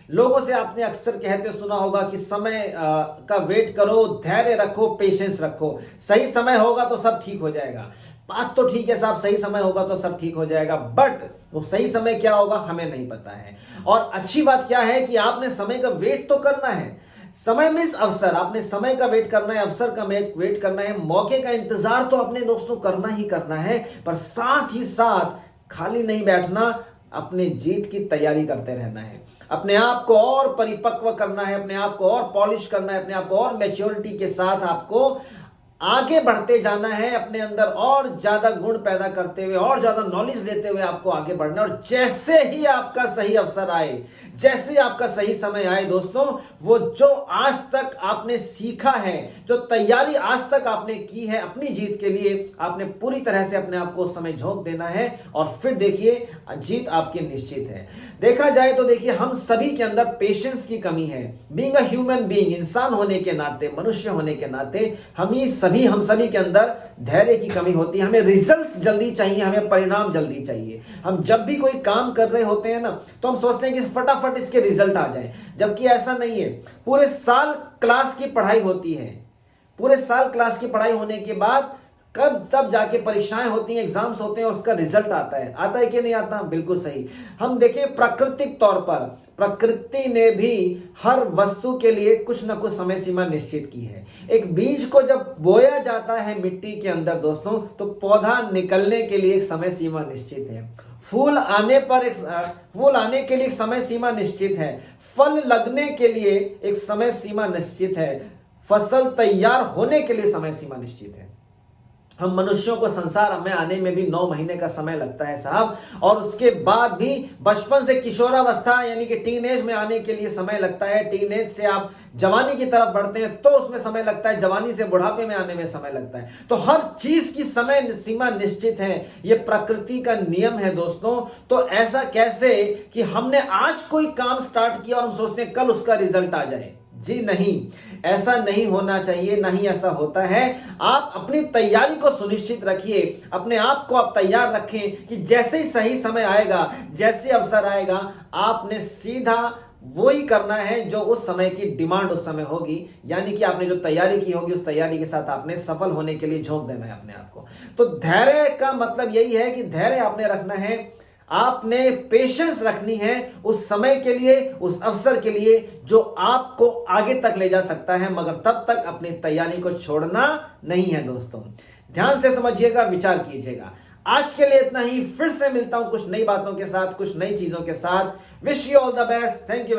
लोगों से आपने अक्सर कहते सुना होगा कि समय का वेट करो, धैर्य रखो, पेशेंस रखो, सही समय होगा तो सब ठीक हो जाएगा। बात तो ठीक है साहब, सही समय होगा तो सब ठीक हो जाएगा, बट वो सही समय क्या होगा हमें नहीं पता है। और अच्छी बात क्या है कि आपने समय का वेट तो करना है। समय मीन्स अवसर, आपने समय का वेट करना है, अवसर का वेट करना है, मौके का इंतजार तो अपने दोस्तों करना ही करना है, पर साथ ही साथ खाली नहीं बैठना, अपने जीत की तैयारी करते रहना है, अपने आप को और परिपक्व करना है, अपने आप को और पॉलिश करना है, अपने आप को और मैच्योरिटी के साथ आपको आगे बढ़ते जाना है, अपने अंदर और ज्यादा गुण पैदा करते हुए और ज्यादा नॉलेज लेते हुए आपको आगे बढ़ना। और जैसे ही आपका सही अवसर आए, जैसे आपका सही समय आए दोस्तों, वो जो आज तक आपने सीखा है, जो तैयारी आज तक आपने की है अपनी जीत के लिए, आपने पूरी तरह से अपने आप को समय झोंक देना है और फिर देखिए जीत आपकी निश्चित है। देखा जाए तो देखिए हम सभी के अंदर पेशेंस की कमी है। बीइंग अ ह्यूमन बीइंग, इंसान होने के नाते, मनुष्य होने के नाते हम सभी के अंदर धैर्य की कमी होती है। हमें रिजल्ट्स जल्दी चाहिए, हमें परिणाम जल्दी चाहिए। हम जब भी कोई काम कर रहे होते हैं ना, तो हम सोचते हैं कि फटाफट इसके रिजल्ट आ जाए, जबकि ऐसा नहीं है। पूरे साल क्लास की पढ़ाई होती है, पूरे साल क्लास की पढ़ाई होने के बाद कब तब जाके परीक्षाएं होती हैं, एग्जाम्स होते हैं और उसका रिजल्ट आता है कि नहीं आता? बिल्कुल सही। हम देखें प्राकृतिक तौर पर, प्रकृति ने भी हर वस्तु के लिए कुछ ना कुछ समय सीमा निश्चित की है। एक बीज को जब बोया जाता है मिट्टी के अंदर दोस्तों, तो पौधा निकलने के लिए एक समय सीमा निश्चित है। फूल आने के लिए एक समय सीमा निश्चित है। फल लगने के लिए एक समय सीमा निश्चित है। फसल तैयार होने के लिए समय सीमा निश्चित है। हम मनुष्यों को संसार में आने में भी 9 महीने का समय लगता है साहब, और उसके बाद भी बचपन से किशोरावस्था यानी कि टीनेज में आने के लिए समय लगता है। टीनेज से आप जवानी की तरफ बढ़ते हैं तो उसमें समय लगता है, जवानी से बुढ़ापे में आने में समय लगता है। तो हर चीज की समय सीमा निश्चित है, यह प्रकृति का नियम है दोस्तों। तो ऐसा कैसे कि हमने आज कोई काम स्टार्ट किया और हम सोचते हैं कल उसका रिजल्ट आ जाए? जी नहीं, ऐसा नहीं होना चाहिए, ना ही ऐसा होता है। आप अपनी तैयारी को सुनिश्चित रखिए, अपने आप को आप तैयार रखें कि जैसे ही सही समय आएगा, जैसे अवसर आएगा, आपने सीधा वही करना है जो उस समय की डिमांड उस समय होगी, यानी कि आपने जो तैयारी की होगी उस तैयारी के साथ आपने सफल होने के लिए झोंक देना है अपने आप को। तो धैर्य का मतलब यही है कि धैर्य आपने रखना है, आपने पेशेंस रखनी है उस समय के लिए, उस अवसर के लिए जो आपको आगे तक ले जा सकता है, मगर तब तक अपनी तैयारी को छोड़ना नहीं है दोस्तों। ध्यान से समझिएगा, विचार कीजिएगा। आज के लिए इतना ही, फिर से मिलता हूं कुछ नई बातों के साथ, कुछ नई चीजों के साथ। Wish you all the best, thank you.